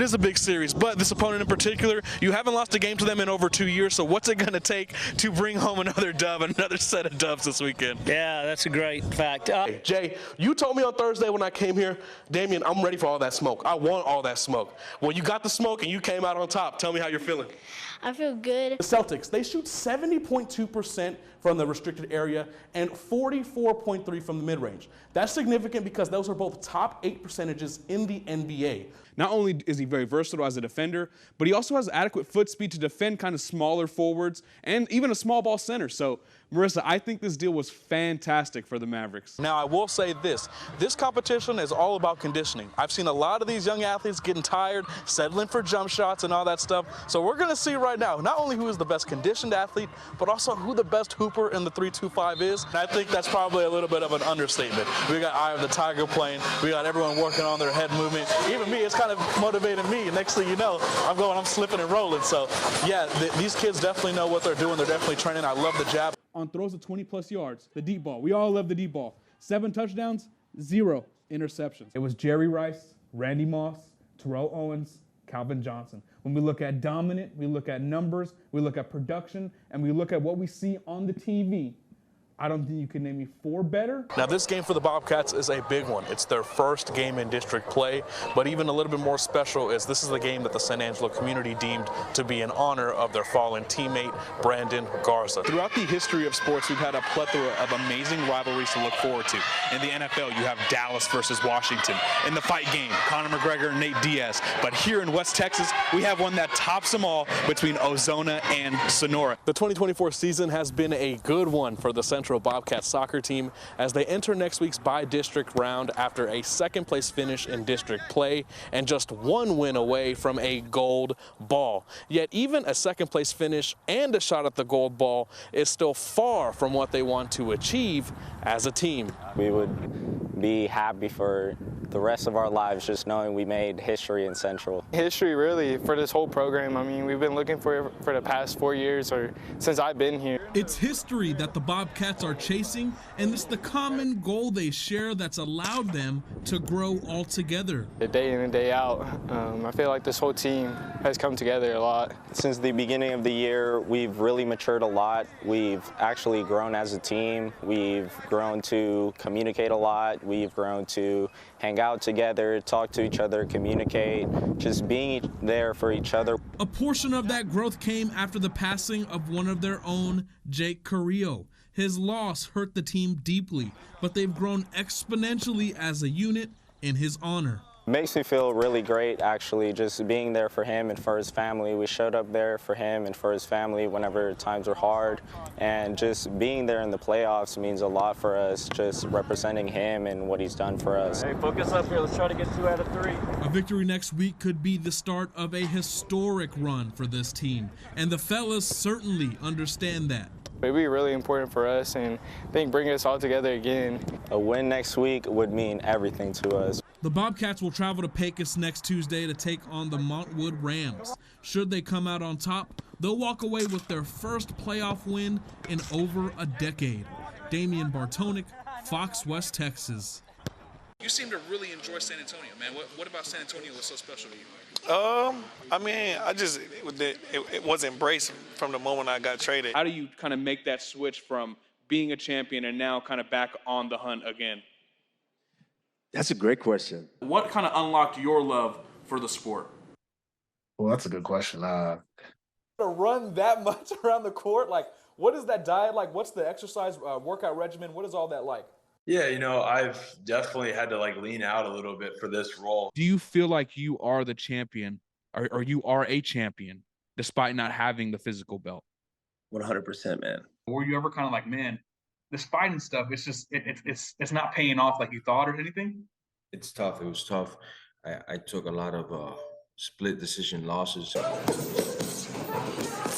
It is a big series, but this opponent in particular, you haven't lost a game to them in over 2 years, so what's it going to take to bring home another dub, another set of dubs this weekend? Yeah, that's a great fact. Hey, Jay, you told me on Thursday when I came here, Damien, I'm ready for all that smoke. I want all that smoke. When you got the smoke and you came out on top, tell me how you're feeling. I feel good. The Celtics, they shoot 70.2% from the restricted area and 44.3% from the mid-range. That's significant because those are both top 8 percentages in the NBA. Not only is he very versatile as a defender, but he also has adequate foot speed to defend kind of smaller forwards and even a small ball center. So, Marissa, I think this deal was fantastic for the Mavericks. Now, I will say this competition is all about conditioning. I've seen a lot of these young athletes getting tired, settling for jump shots and all that stuff. So we're going to see right now not only who is the best conditioned athlete, but also who the best hooper in the 3-2-5 is. And I think that's probably a little bit of an understatement. We got Eye of the Tiger playing. We got everyone working on their head movement. Even me, it's kind of motivated me. Next thing you know, I'm slipping and rolling. So, yeah, these kids definitely know what they're doing. They're definitely training. I love the jab. On throws of 20-plus yards, the deep ball. We all love the deep ball. 7 touchdowns, 0 interceptions. It was Jerry Rice, Randy Moss, Terrell Owens, Calvin Johnson. When we look at dominant, we look at numbers, we look at production, and we look at what we see on the TV, I don't think you can name me 4 better. Now, this game for the Bobcats is a big one. It's their first game in district play, but even a little bit more special is this is the game that the San Angelo community deemed to be in honor of their fallen teammate, Brandon Garza. Throughout the history of sports, we've had a plethora of amazing rivalries to look forward to. In the NFL, you have Dallas versus Washington. In the fight game, Conor McGregor and Nate Diaz. But here in West Texas, we have one that tops them all between Ozona and Sonora. The 2024 season has been a good one for the Central Bobcats soccer team as they enter next week's by-district round after a second-place finish in district play and just 1 win away from a gold ball. Yet even a second-place finish and a shot at the gold ball is still far from what they want to achieve as a team. We would be happy for the rest of our lives just knowing we made history in Central. History, really, for this whole program. I mean, we've been looking for it for the past 4 years or since I've been here. It's history that the Bobcats are chasing, and it's the common goal they share that's allowed them to grow all together. Day in and day out, I feel like this whole team has come together a lot. Since the beginning of the year, we've really matured a lot. We've actually grown as a team. We've grown to communicate a lot. We've grown to hang out together, talk to each other, communicate, just being there for each other. A portion of that growth came after the passing of one of their own, Jake Carrillo. His loss hurt the team deeply, but they've grown exponentially as a unit in his honor. Makes me feel really great, actually, just being there for him and for his family. We showed up there for him and for his family whenever times were hard, and just being there in the playoffs means a lot for us, just representing him and what he's done for us. Hey, focus up here. Let's try to get 2 out of 3. A victory next week could be the start of a historic run for this team, and the fellas certainly understand that. It would be really important for us, and I think bringing us all together again. A win next week would mean everything to us. The Bobcats will travel to Pecos next Tuesday to take on the Montwood Rams. Should they come out on top, they'll walk away with their first playoff win in over a decade. Damien Bartonek, Fox West Texas. You seem to really enjoy San Antonio, man. What about San Antonio was so special to you? I mean, it was embraced from the moment I got traded. How do you kind of make that switch from being a champion and now kind of back on the hunt again? That's a great question. What kind of unlocked your love for the sport? Well, that's a good question. To run that much around the court, like, what is that diet like? What's the exercise workout regimen? What is all that like? Yeah, I've definitely had to lean out a little bit for this role. Do you feel like you are the champion or you are a champion despite not having the physical belt? 100%, man. Were you ever kind of like, man, this fighting stuff, it's just, it's not paying off like you thought or anything? It's tough. It was tough. I took a lot of split decision losses.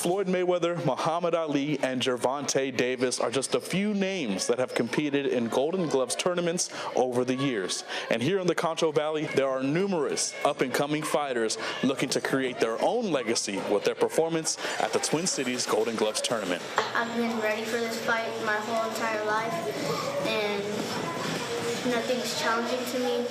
Floyd Mayweather, Muhammad Ali, and Gervonta Davis are just a few names that have competed in Golden Gloves tournaments over the years. And here in the Concho Valley, there are numerous up-and-coming fighters looking to create their own legacy with their performance at the Twin Cities Golden Gloves tournament. I've been ready for this fight my whole entire life, and nothing's challenging to me.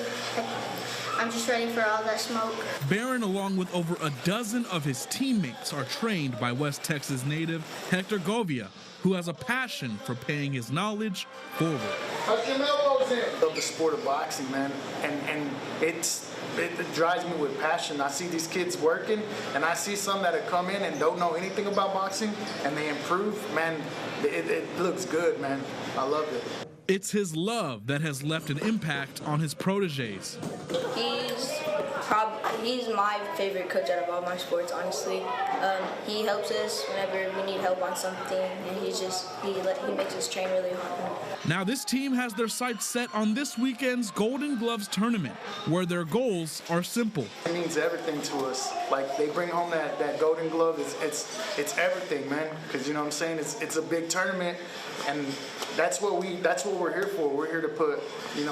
I'm just ready for all that smoke. Barron, along with over a dozen of his teammates, are trained by West Texas native Hector Govia, who has a passion for paying his knowledge forward. Tuck your elbows in. I love the sport of boxing, man, and it drives me with passion. I see these kids working, and I see some that have come in and don't know anything about boxing, and they improve. Man, it looks good, man. I love it. It's his love that has left an impact on his proteges. He's my favorite coach out of all my sports, honestly. He helps us whenever we need help on something, and he makes us train really hard. Now this team has their sights set on this weekend's Golden Gloves tournament, where their goals are simple. It means everything to us. Like, they bring home that Golden Glove. It's everything, man. Because, you know what I'm saying? It's a big tournament, and that's what we're here for. We're here to put,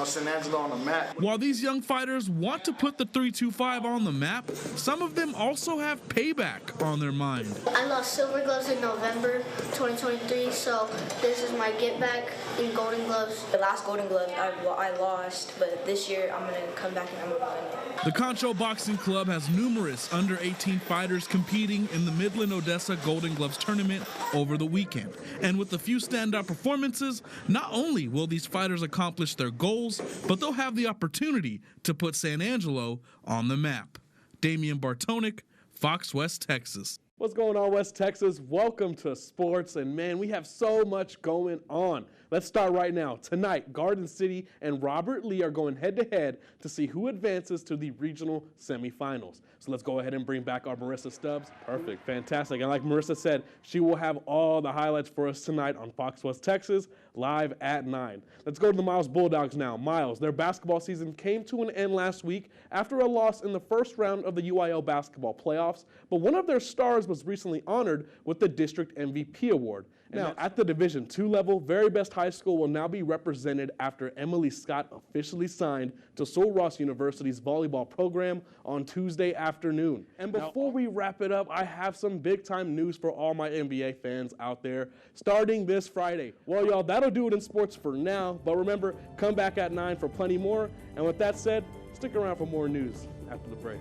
San Angelo on the map. While these young fighters want to put the 325 on the map, some of them also have payback on their mind. I lost silver gloves in November 2023, so this is my get back in Golden Gloves. The last Golden Glove I lost, but this year I'm going to come back and I'm going to win. The Concho Boxing Club has numerous under-18 fighters competing in the Midland Odessa Golden Gloves tournament over the weekend. And with a few standout performances, not only will these fighters accomplish their goals, but they'll have the opportunity to put San Angelo on the map. Damien Bartonek, Fox West Texas. What's going on, West Texas? Welcome to sports, and man, we have so much going on. Let's start right now. Tonight, Garden City and Robert Lee are going head-to-head to see who advances to the regional semifinals. So let's go ahead and bring back our Marissa Stubbs. Perfect, fantastic. And like Marissa said, she will have all the highlights for us tonight on Fox West Texas, live at 9. Let's go to the Miles Bulldogs now. Miles, their basketball season came to an end last week after a loss in the first round of the UIL basketball playoffs, but one of their stars was recently honored with the District MVP Award. Now, at the Division II level, Very Best High School will now be represented after Emily Scott officially signed to Sul Ross University's volleyball program on Tuesday afternoon. And before we wrap it up, I have some big-time news for all my NBA fans out there, starting this Friday. Well, y'all, that'll do it in sports for now, but remember, come back at 9 for plenty more. And with that said, stick around for more news after the break.